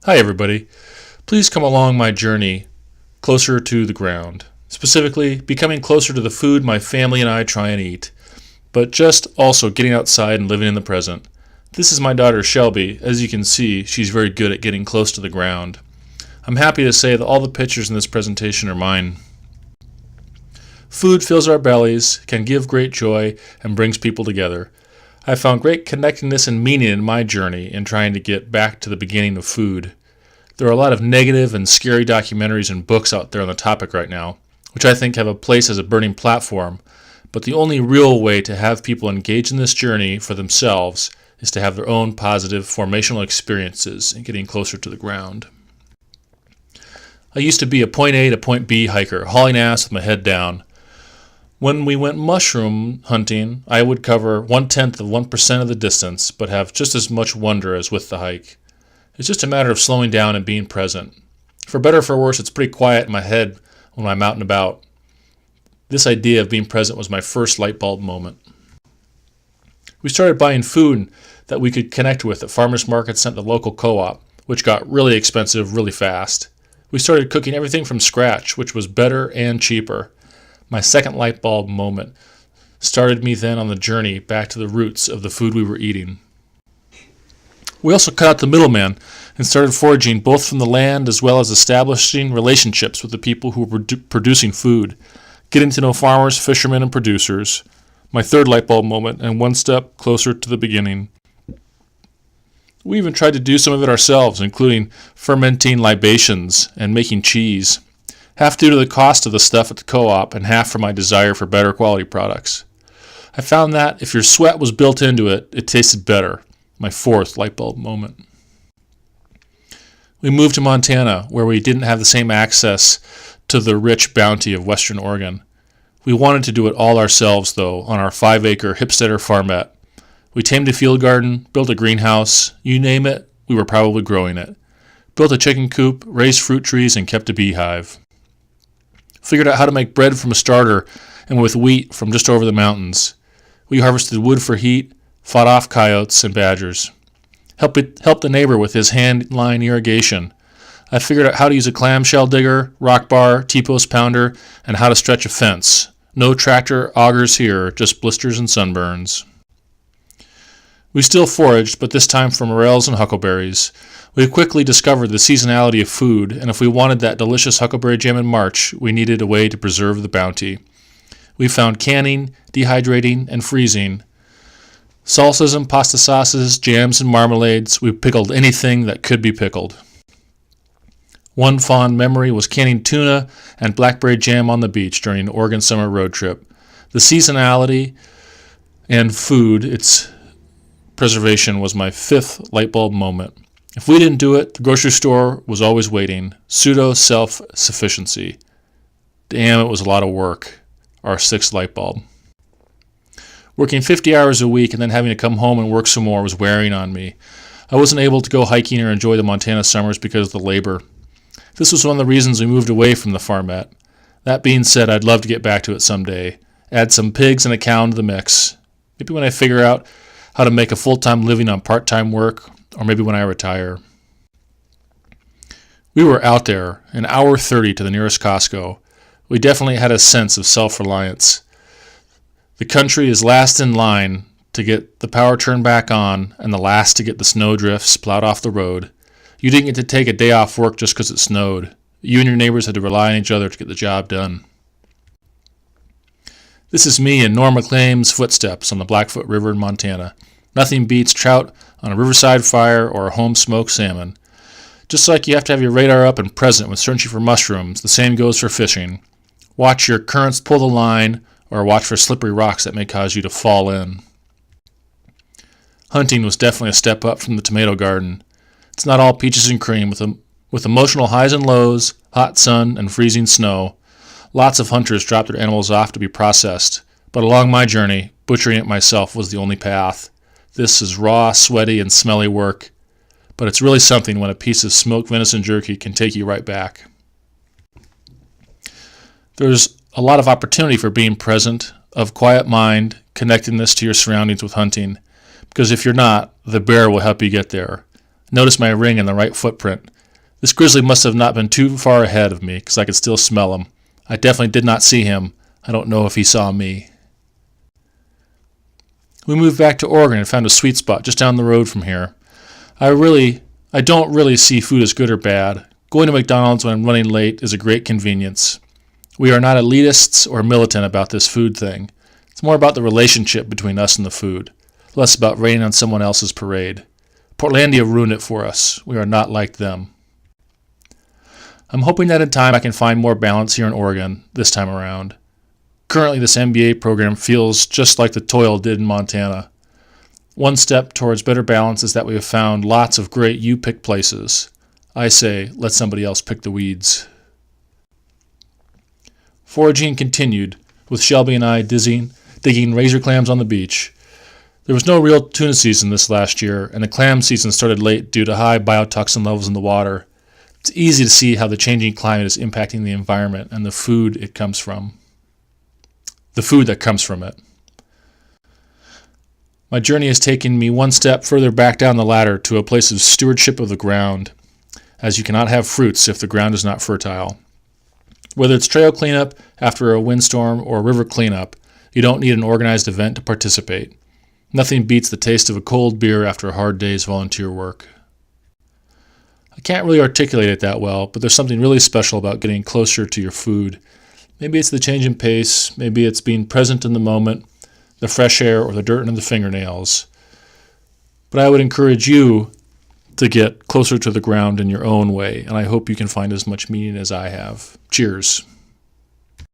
Hi everybody. Please come along my journey closer to the ground. Specifically, becoming closer to the food my family and I try and eat, but just also getting outside and living in the present. This is my daughter Shelby. As you can see, she's very good at getting close to the ground. I'm happy to say that all the pictures in this presentation are mine. Food fills our bellies, can give great joy, and brings people together. I found great connectedness and meaning in my journey in trying to get back to the beginning of food. There are a lot of negative and scary documentaries and books out there on the topic right now, which I think have a place as a burning platform, but the only real way to have people engage in this journey for themselves is to have their own positive formational experiences in getting closer to the ground. I used to be a point A to point B hiker, hauling ass with my head down. When we went mushroom hunting, I would cover 1/10 of the distance, but have just as much wonder as with the hike. It's just a matter of slowing down and being present. For better or for worse, it's pretty quiet in my head when I'm out and about. This idea of being present was my first light bulb moment. We started buying food that we could connect with at farmers markets at the local co-op, which got really expensive really fast. We started cooking everything from scratch, which was better and cheaper. My second light bulb moment started me then on the journey back to the roots of the food we were eating. We also cut out the middleman and started foraging both from the land as well as establishing relationships with the people who were producing food, getting to know farmers, fishermen, and producers. My third light bulb moment, and one step closer to the beginning. We even tried to do some of it ourselves, including fermenting libations and making cheese. Half due to the cost of the stuff at the co-op and half for my desire for better quality products. I found that if your sweat was built into it, it tasted better. My fourth light bulb moment. We moved to Montana, where we didn't have the same access to the rich bounty of Western Oregon. We wanted to do it all ourselves, though, on our 5-acre Hipstetter farmette. We tamed a field garden, built a greenhouse, you name it, we were probably growing it. Built a chicken coop, raised fruit trees, and kept a beehive. Figured out how to make bread from a starter and with wheat from just over the mountains. We harvested wood for heat, fought off coyotes and badgers. Helped a neighbor with his hand-line irrigation. I figured out how to use a clamshell digger, rock bar, T-post pounder, and how to stretch a fence. No tractor augers here, just blisters and sunburns. We still foraged, but this time for morels and huckleberries. We quickly discovered the seasonality of food, and if we wanted that delicious huckleberry jam in March, we needed a way to preserve the bounty. We found canning, dehydrating, and freezing. Salsas and pasta sauces, jams and marmalades. We pickled anything that could be pickled. One fond memory was canning tuna and blackberry jam on the beach during an Oregon summer road trip. The seasonality and food, its preservation, was my fifth light bulb moment. If we didn't do it, the grocery store was always waiting. Pseudo self-sufficiency. Damn, it was a lot of work. Our sixth light bulb. Working 50 hours a week and then having to come home and work some more was wearing on me. I wasn't able to go hiking or enjoy the Montana summers because of the labor. This was one of the reasons we moved away from the farmette. That being said, I'd love to get back to it someday. Add some pigs and a cow into the mix. Maybe when I figure out how to make a full-time living on part-time work, or maybe when I retire. We were out there, an hour 30 to the nearest Costco. We definitely had a sense of self-reliance. The country is last in line to get the power turned back on and the last to get the snow drifts plowed off the road. You didn't get to take a day off work just because it snowed. You and your neighbors had to rely on each other to get the job done. This is me in Norm McLean's footsteps on the Blackfoot River in Montana. Nothing beats trout on a riverside fire or a home-smoked salmon. Just like you have to have your radar up and present when searching for mushrooms, the same goes for fishing. Watch your currents pull the line, or watch for slippery rocks that may cause you to fall in. Hunting was definitely a step up from the tomato garden. It's not all peaches and cream. With emotional highs and lows, hot sun, and freezing snow, lots of hunters dropped their animals off to be processed, but along my journey, butchering it myself was the only path. This is raw, sweaty, and smelly work, but it's really something when a piece of smoked venison jerky can take you right back. There's a lot of opportunity for being present, of quiet mind, connectedness to your surroundings with hunting, because if you're not, the bear will help you get there. Notice my ring in the right footprint. This grizzly must have not been too far ahead of me, because I could still smell him. I definitely did not see him. I don't know if he saw me. We moved back to Oregon and found a sweet spot just down the road from here. I don't really see food as good or bad. Going to McDonald's when I'm running late is a great convenience. We are not elitists or militant about this food thing. It's more about the relationship between us and the food, less about raining on someone else's parade. Portlandia ruined it for us. We are not like them. I'm hoping that in time I can find more balance here in Oregon this time around. Currently, this MBA program feels just like the toil did in Montana. One step towards better balance is that we have found lots of great you-pick places. I say, let somebody else pick the weeds. Foraging continued, with Shelby and I digging razor clams on the beach. There was no real tuna season this last year, and the clam season started late due to high biotoxin levels in the water. It's easy to see how the changing climate is impacting the environment and the food that comes from it. My journey has taken me one step further back down the ladder to a place of stewardship of the ground, as you cannot have fruits if the ground is not fertile. Whether it's trail cleanup after a windstorm or river cleanup, you don't need an organized event to participate. Nothing beats the taste of a cold beer after a hard day's volunteer work. I can't really articulate it that well, but there's something really special about getting closer to your food. Maybe it's the change in pace, maybe it's being present in the moment, the fresh air, or the dirt under the fingernails. But I would encourage you to get closer to the ground in your own way, and I hope you can find as much meaning as I have. Cheers.